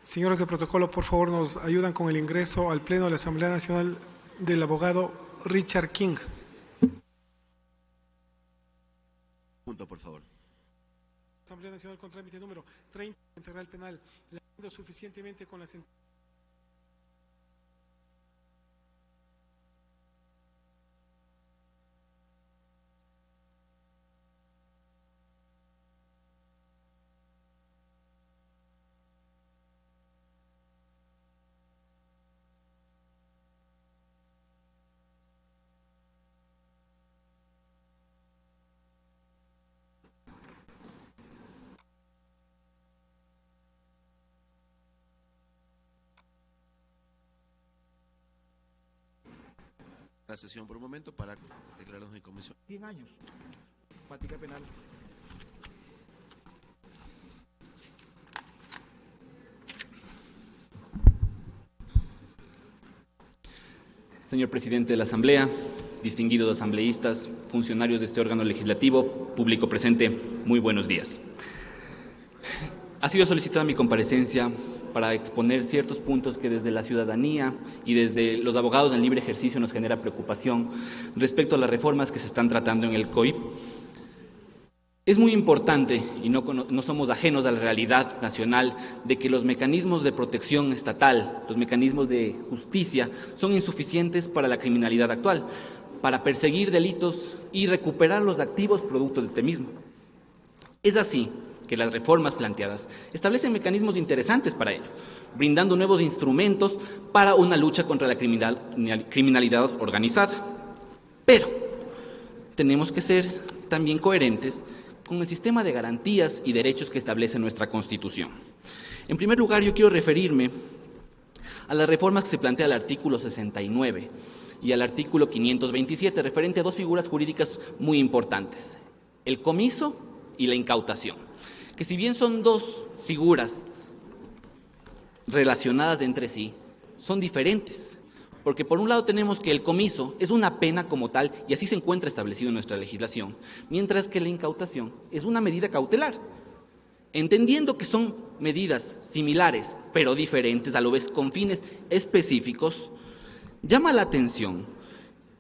Señores de protocolo, por favor, nos ayudan con el ingreso al Pleno de la Asamblea Nacional del abogado Richard King. Punto, por favor. Asamblea Nacional con trámite número 30, integral penal, leyendo suficientemente con la sentencia. La sesión por un momento para declararnos en comisión. 100 años. Fatiga penal. Señor presidente de la Asamblea, distinguidos asambleístas, funcionarios de este órgano legislativo, público presente, muy buenos días. Ha sido solicitada mi comparecencia para exponer ciertos puntos que desde la ciudadanía y desde los abogados en libre ejercicio nos genera preocupación respecto a las reformas que se están tratando en el COIP. Es muy importante, y no somos ajenos a la realidad nacional, de que los mecanismos de protección estatal, los mecanismos de justicia, son insuficientes para la criminalidad actual, para perseguir delitos y recuperar los activos producto de este mismo. Es así que las reformas planteadas establecen mecanismos interesantes para ello, brindando nuevos instrumentos para una lucha contra la criminalidad organizada. Pero tenemos que ser también coherentes con el sistema de garantías y derechos que establece nuestra Constitución. En primer lugar, yo quiero referirme a las reformas que se plantea al artículo 69 y al artículo 527, referente a dos figuras jurídicas muy importantes, el comiso y la incautación, que si bien son dos figuras relacionadas entre sí, son diferentes, porque por un lado tenemos que el comiso es una pena como tal, y así se encuentra establecido en nuestra legislación, mientras que la incautación es una medida cautelar. Entendiendo que son medidas similares, pero diferentes, a la vez con fines específicos, llama la atención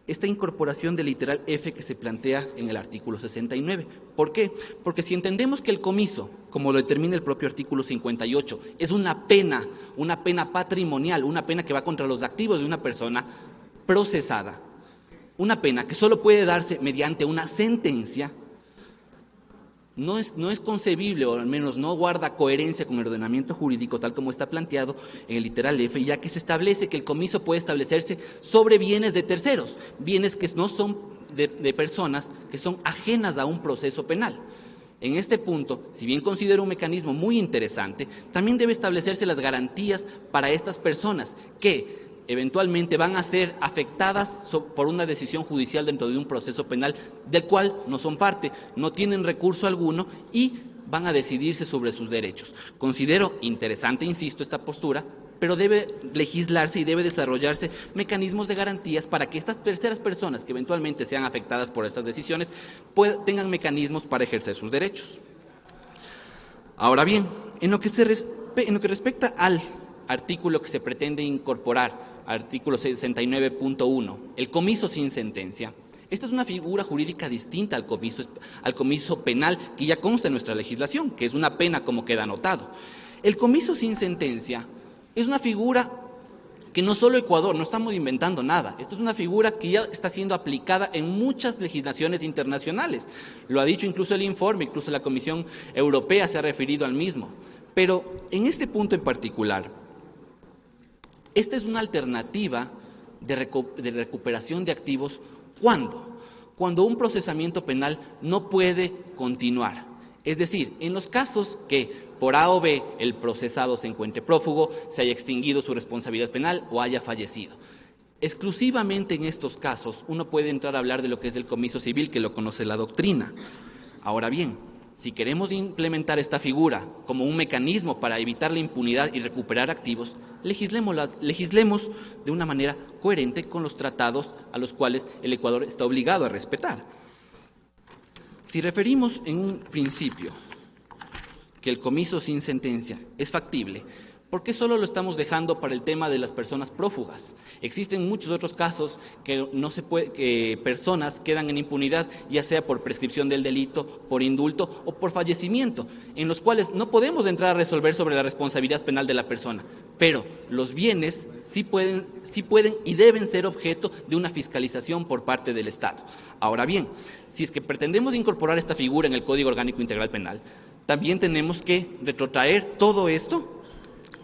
esta incorporación del literal F que se plantea en el artículo 69. ¿Por qué? Porque si entendemos que el comiso, como lo determina el propio artículo 58, es una pena patrimonial, una pena que va contra los activos de una persona procesada, una pena que solo puede darse mediante una sentencia, no es concebible, o al menos no guarda coherencia con el ordenamiento jurídico tal como está planteado en el literal F, ya que se establece que el comiso puede establecerse sobre bienes de terceros, bienes que no son de personas que son ajenas a un proceso penal. En este punto, si bien considero un mecanismo muy interesante, también debe establecerse las garantías para estas personas que eventualmente van a ser afectadas por una decisión judicial dentro de un proceso penal del cual no son parte, no tienen recurso alguno y van a decidirse sobre sus derechos. Considero interesante, insisto, esta postura, pero debe legislarse y debe desarrollarse mecanismos de garantías para que estas terceras personas que eventualmente sean afectadas por estas decisiones tengan mecanismos para ejercer sus derechos. Ahora bien, en lo que respecta al artículo que se pretende incorporar, artículo 69.1, el comiso sin sentencia. Esta es una figura jurídica distinta al comiso penal que ya consta en nuestra legislación, que es una pena como queda anotado. El comiso sin sentencia es una figura que no solo Ecuador, no estamos inventando nada, esta es una figura que ya está siendo aplicada en muchas legislaciones internacionales. Lo ha dicho incluso el informe, incluso la Comisión Europea se ha referido al mismo. Pero en este punto en particular, esta es una alternativa de recuperación de activos. ¿Cuándo? Cuando un procesamiento penal no puede continuar. Es decir, en los casos que por A o B el procesado se encuentre prófugo, se haya extinguido su responsabilidad penal o haya fallecido. Exclusivamente en estos casos uno puede entrar a hablar de lo que es el comiso civil, que lo conoce la doctrina. Ahora bien, si queremos implementar esta figura como un mecanismo para evitar la impunidad y recuperar activos, legislemos de una manera coherente con los tratados a los cuales el Ecuador está obligado a respetar. Si referimos en un principio que el comiso sin sentencia es factible, ¿Por qué solo lo estamos dejando para el tema de las personas prófugas? Existen muchos otros casos que personas quedan en impunidad, ya sea por prescripción del delito, por indulto o por fallecimiento, en los cuales no podemos entrar a resolver sobre la responsabilidad penal de la persona, pero los bienes sí pueden y deben ser objeto de una fiscalización por parte del Estado. Ahora bien, si es que pretendemos incorporar esta figura en el Código Orgánico Integral Penal, también tenemos que retrotraer todo esto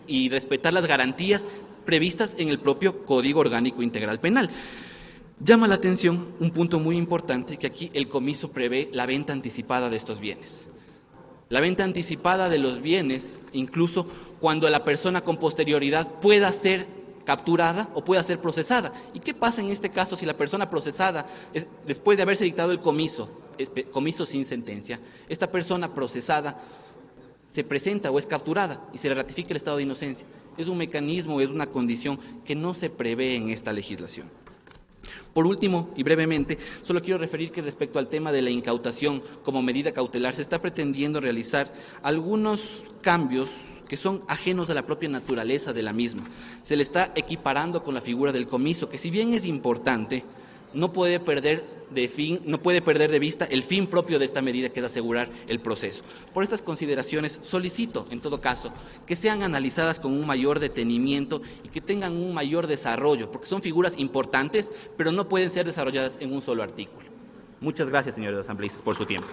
y respetar las garantías previstas en el propio Código Orgánico Integral Penal. Llama la atención un punto muy importante, que aquí el comiso prevé la venta anticipada de estos bienes. La venta anticipada de los bienes, incluso cuando la persona con posterioridad pueda ser capturada o pueda ser procesada. ¿Y qué pasa en este caso si la persona procesada, después de haberse dictado el comiso sin sentencia, esta persona procesada se presenta o es capturada y se le ratifica el estado de inocencia? Es un mecanismo, es una condición que no se prevé en esta legislación. Por último, y brevemente, solo quiero referir que respecto al tema de la incautación como medida cautelar, se está pretendiendo realizar algunos cambios que son ajenos a la propia naturaleza de la misma. Se le está equiparando con la figura del comiso, que si bien es importante, no puede perder de vista el fin propio de esta medida, que es asegurar el proceso. Por estas consideraciones solicito, en todo caso, que sean analizadas con un mayor detenimiento y que tengan un mayor desarrollo, porque son figuras importantes, pero no pueden ser desarrolladas en un solo artículo. Muchas gracias, señores asambleístas, por su tiempo.